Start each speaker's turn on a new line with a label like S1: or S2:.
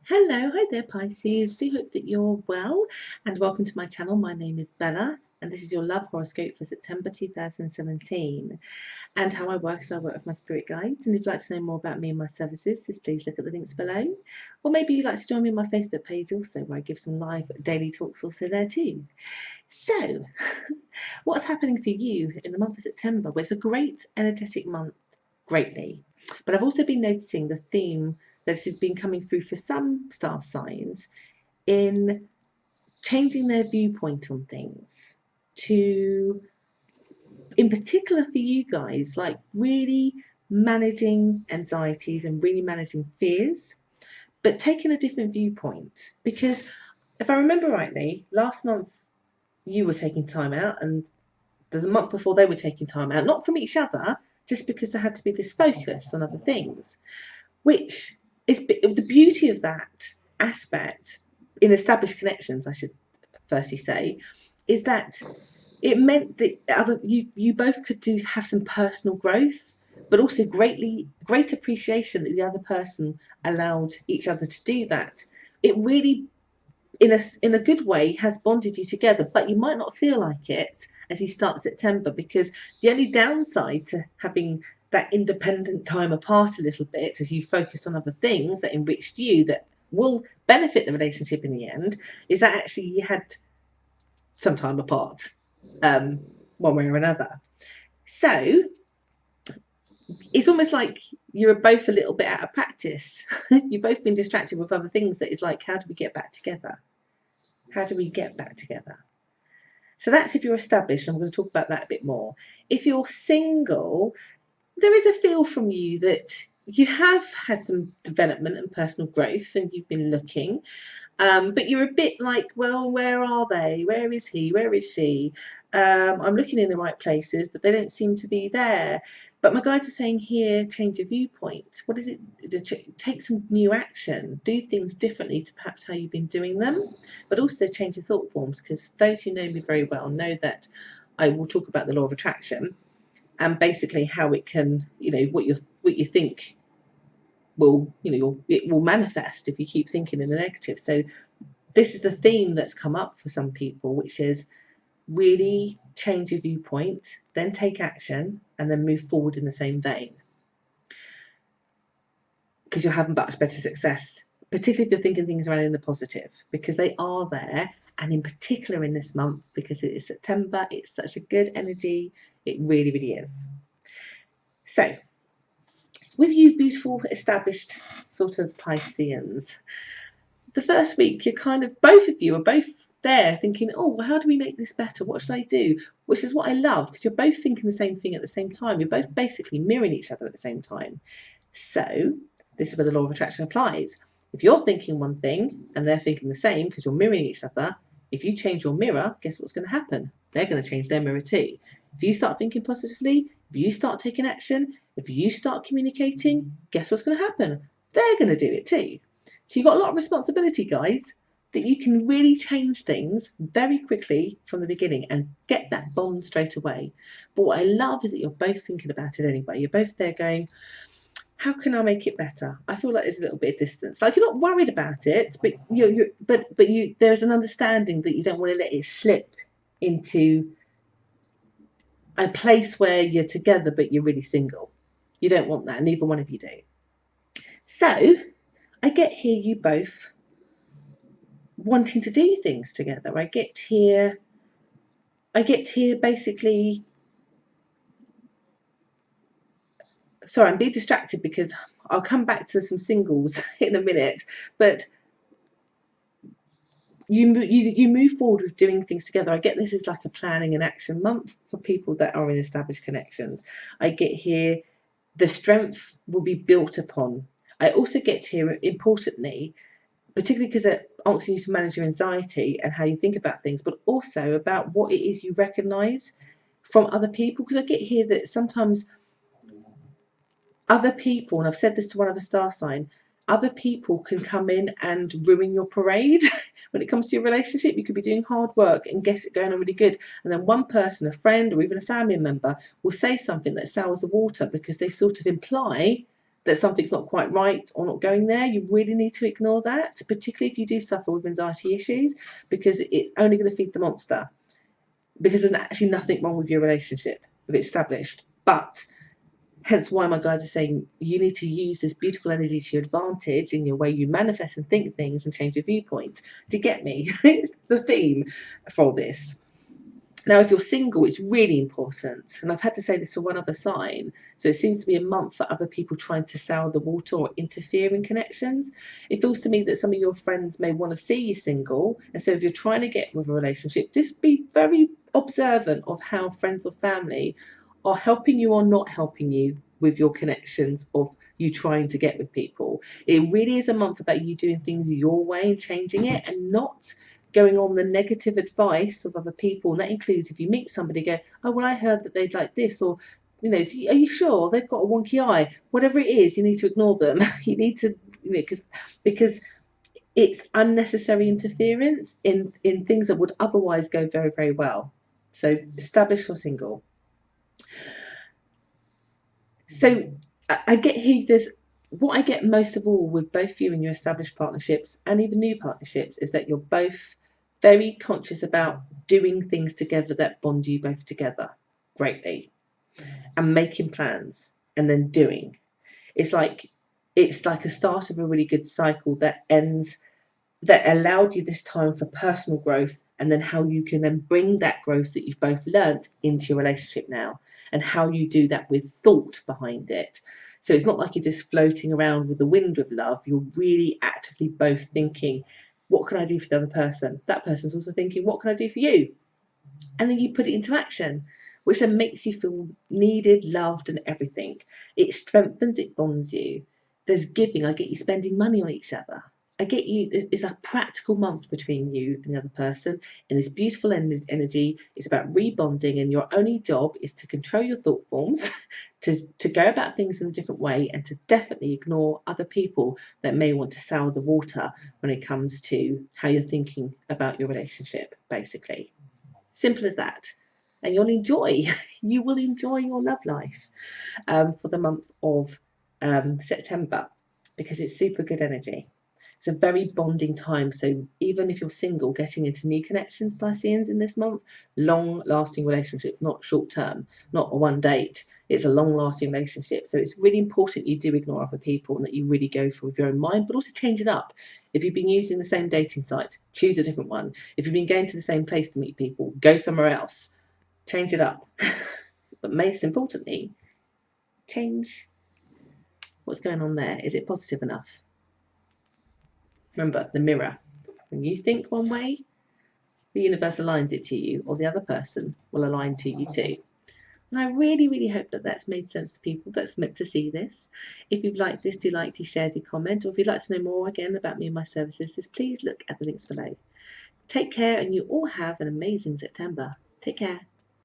S1: Hello, hi there Pisces. Do hope that you're well and welcome to my channel. My name is Bella and this is your love horoscope for September 2017. And how I work is I work with my spirit guides, and if you'd like to know more about me and my services, just please look at the links below. Or maybe you'd like to join me on my Facebook page also, where I give some live daily talks also there too. So, what's happening for you in the month of September? Well, it's a great energetic month, greatly. But I've also been noticing the theme that's been coming through for some star signs in changing their viewpoint on things to, in particular for you guys, like really managing anxieties and really managing fears, but taking a different viewpoint. Because if I remember rightly, last month you were taking time out, and the month before they were taking time out, not from each other, just because there had to be this focus on other things, which is the beauty of that aspect in established connections, I should firstly say, is that it meant that you both could have some personal growth, but also great appreciation that the other person allowed each other to do that. It really, in a good way, has bonded you together, but you might not feel like it as you start September, because the only downside to having that independent time apart a little bit as you focus on other things that enriched you, that will benefit the relationship in the end, is that actually you had some time apart, one way or another. So it's almost like you're both a little bit out of practice. You've both been distracted with other things. That is like, how do we get back together? How do we get back together? So that's if you're established. I'm going to talk about that a bit more. If you're single, there is a feel from you that you have had some development and personal growth and you've been looking, but you're a bit like, well, where are they? Where is he? Where is she? I'm looking in the right places, but they don't seem to be there. But my guides are saying here, change your viewpoint. What is it? Take some new action, do things differently to perhaps how you've been doing them, but also change your thought forms, because those who know me very well know that I will talk about the law of attraction and basically how it can, what you think will, it will manifest if you keep thinking in the negative. So this is the theme that's come up for some people, which is really change your viewpoint, then take action, and then move forward in the same vein, because you'll have much better success, particularly if you're thinking things around in the positive, because they are there. And in particular in this month, because it is September, it's such a good energy. It really, really is. So with you beautiful established sort of Pisceans, the first week you're kind of, both of you are both there thinking, oh, well, how do we make this better? What should I do? Which is what I love, because you're both thinking the same thing at the same time. You're both basically mirroring each other at the same time. So this is where the law of attraction applies. If you're thinking one thing and they're thinking the same, because you're mirroring each other, if you change your mirror, guess what's going to happen? They're going to change their mirror too. If you start thinking positively, if you start taking action, if you start communicating, guess what's going to happen? They're going to do it too. So you've got a lot of responsibility, guys, that you can really change things very quickly from the beginning and get that bond straight away. But what I love is that you're both thinking about it anyway. You're both there going, how can I make it better? I feel like there's a little bit of distance. Like, you're not worried about it, but there's an understanding that you don't want to let it slip into a place where you're together but you're really single. You don't want that. Neither one of you do. So I get here you both wanting to do things together. I get here basically, sorry, I'm being distracted because I'll come back to some singles in a minute, but you move forward with doing things together. I get this is like a planning and action month for people that are in established connections. I get here the strength will be built upon. I also get here, importantly, particularly because they're asking you to manage your anxiety and how you think about things, but also about what it is you recognise from other people. Because I get here that sometimes other people, and I've said this to one other star sign, other people can come in and ruin your parade. When it comes to your relationship, you could be doing hard work and get it going on really good, and then one person, a friend or even a family member, will say something that sours the water because they sort of imply that something's not quite right or not going there, you really need to ignore that, particularly if you do suffer with anxiety issues, because it's only going to feed the monster. Because there's actually nothing wrong with your relationship if it's established. But hence why my guides are saying you need to use this beautiful energy to your advantage in your way you manifest and think things and change your viewpoint. Do you get me? It's the theme for this. Now, if you're single, it's really important, and I've had to say this to one other sign, so it seems to be a month for other people trying to sour the water or interfere in connections. It feels to me that some of your friends may want to see you single, and so if you're trying to get with a relationship, just be very observant of how friends or family are helping you or not helping you with your connections of you trying to get with people. It really is a month about you doing things your way and changing it, and not going on the negative advice of other people. And that includes if you meet somebody, go, oh, well, I heard that they'd like this, or, you know, are you sure they've got a wonky eye? Whatever it is, you need to ignore them. You need to, you know, because it's unnecessary interference in things that would otherwise go very, very well. So establish you're single. So I get here, there's what I get most of all with both you and your established partnerships and even new partnerships is that you're both very conscious about doing things together that bond you both together greatly, and making plans and then doing. It's like a start of a really good cycle that ends, that allowed you this time for personal growth, and then how you can then bring that growth that you've both learnt into your relationship now, and how you do that with thought behind it. So it's not like you're just floating around with the wind with love. You're really actively both thinking, what can I do for the other person? That person's also thinking, what can I do for you? And then you put it into action, which then makes you feel needed, loved, and everything. It strengthens, it bonds you. There's giving. I get you spending money on each other. I get you, it's a practical month between you and the other person, and this beautiful energy. It's about rebonding, and your only job is to control your thought forms, to go about things in a different way, and to definitely ignore other people that may want to sour the water when it comes to how you're thinking about your relationship, basically. Simple as that. And you'll enjoy, you will enjoy your love life for the month of September, because it's super good energy. It's a very bonding time. So even if you're single, getting into new connections, Pisceans, in this month, long-lasting relationship, not short-term, not a one date. It's a long-lasting relationship. So it's really important you do ignore other people and that you really go for with your own mind, but also change it up. If you've been using the same dating site, choose a different one. If you've been going to the same place to meet people, go somewhere else. Change it up. But most importantly, change what's going on there. Is it positive enough? Remember, the mirror. When you think one way, the universe aligns it to you, or the other person will align to you too. And I really, really hope that that's made sense to people that's meant to see this. If you've liked this, do like, do share, do comment, or if you'd like to know more again about me and my services, just please look at the links below. Take care, and you all have an amazing September. Take care.